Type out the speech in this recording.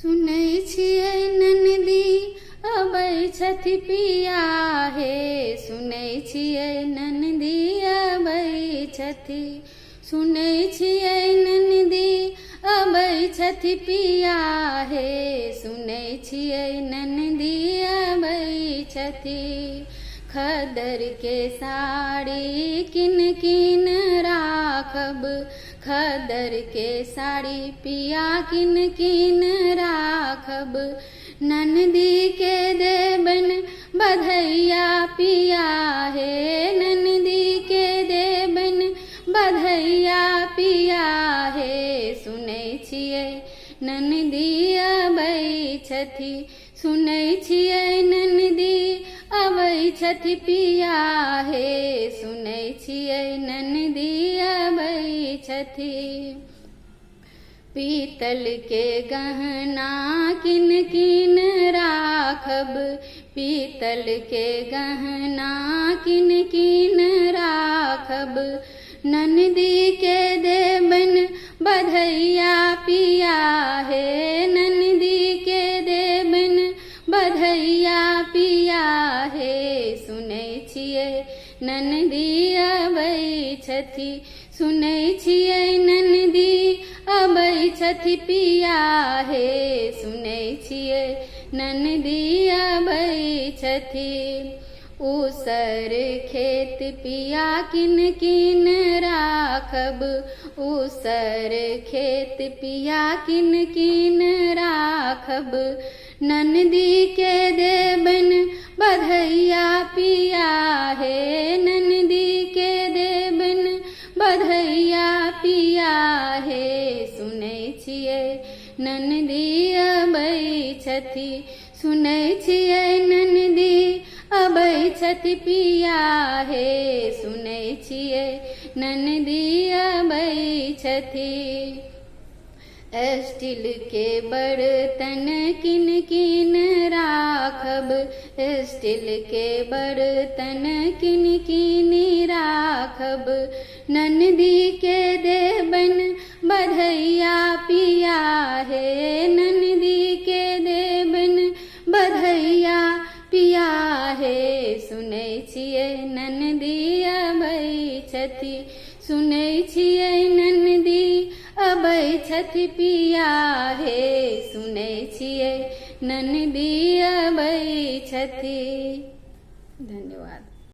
सुनै छियै ननदी अबै छथि पिया हे, सुनै छियै ननदी अबै छथि, सुनै छियै ननदी अबै छथि पिया हे, सुनै छियै ननदी अबै छथि। खदर के साड़ी किन किन राखब, खदर के साड़ी पिया किन किन राखब, ननदी के देबन बधैया पिया हे, ननदी के देबन बधैया पिया हे, सुनै छियै ननदी अबै छथि, सुनै छियै ननदी अबै छथि पिया हे, सुनै छियै ननदी अबै छथि। पीतल के गहना किन किन राखब, पीतल के गहना किन किन राखब, ननदी के देबन बधैया पिया हे, ननदी के देबन बधैया पिया हे, सुनै छियै ननदी अबै छथि, सुनै छियै ननदी अबै छथि पिया हे, सुनै छियै ननदी अबै छथि। उसर खेत पिया किन किन राखब, उसर खेत पिया किन किन राखब, ननदी के देबन बधैया पिया हे, ननदी के देबन बधैया पिया हे, सुनै छियै ननदी अबै छथि, सुनै छियै ननदी अबै छथि पिया हे, सुनै छियै ननदी अबै छथि। स्टील के बर्तन किन किन राखब, स्टील के बर्तन किन किन राखब, ननदी के देबन बधैया पिया हे, ननदी के देबन बधैया पिया हे, सुनै छियै ननदी अबै छथि, सुनै छियै ननदी अबै छथि पिया हे, सुनै छियै ननदी अबै छथि। धन्यवाद।